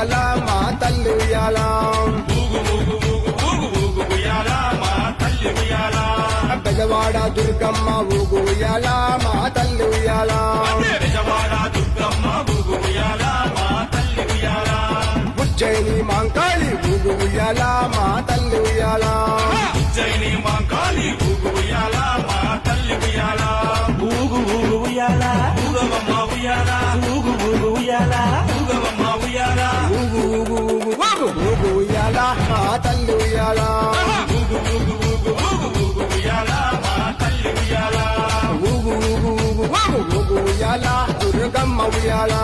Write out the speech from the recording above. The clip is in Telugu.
ఉయ్యాల మా తల్లి ఉయ్యాల బెజవాడ దుర్గమ్మ ఊగు ఉయ్యాల మా తల్లి ఉయ్యాల ఉజ్జయిని మాంకాళి ఊగు ఉయ్యాల మా తల్లి ఉయ్యాల ఊగు ఊగు ఉయ్యాల ఊగవమ్మ ఉయ్యాల ఊగు ఊగు ఉయ్యాల ఊగవమ్మ ఉయ్యాల ఊగు ఊగు ఊగు ఊగు ఊగు ఉయ్యాల మా తల్లి ఉయ్యాల ఊగు ఊగు ఊగు ఊగు ఊగు ఉయ్యాల మా తల్లి ఉయ్యాల ఊగు ఊగు ఊగు ఊగు ఊగు ఉయ్యాల దుర్గమ్మ ఉయ్యాల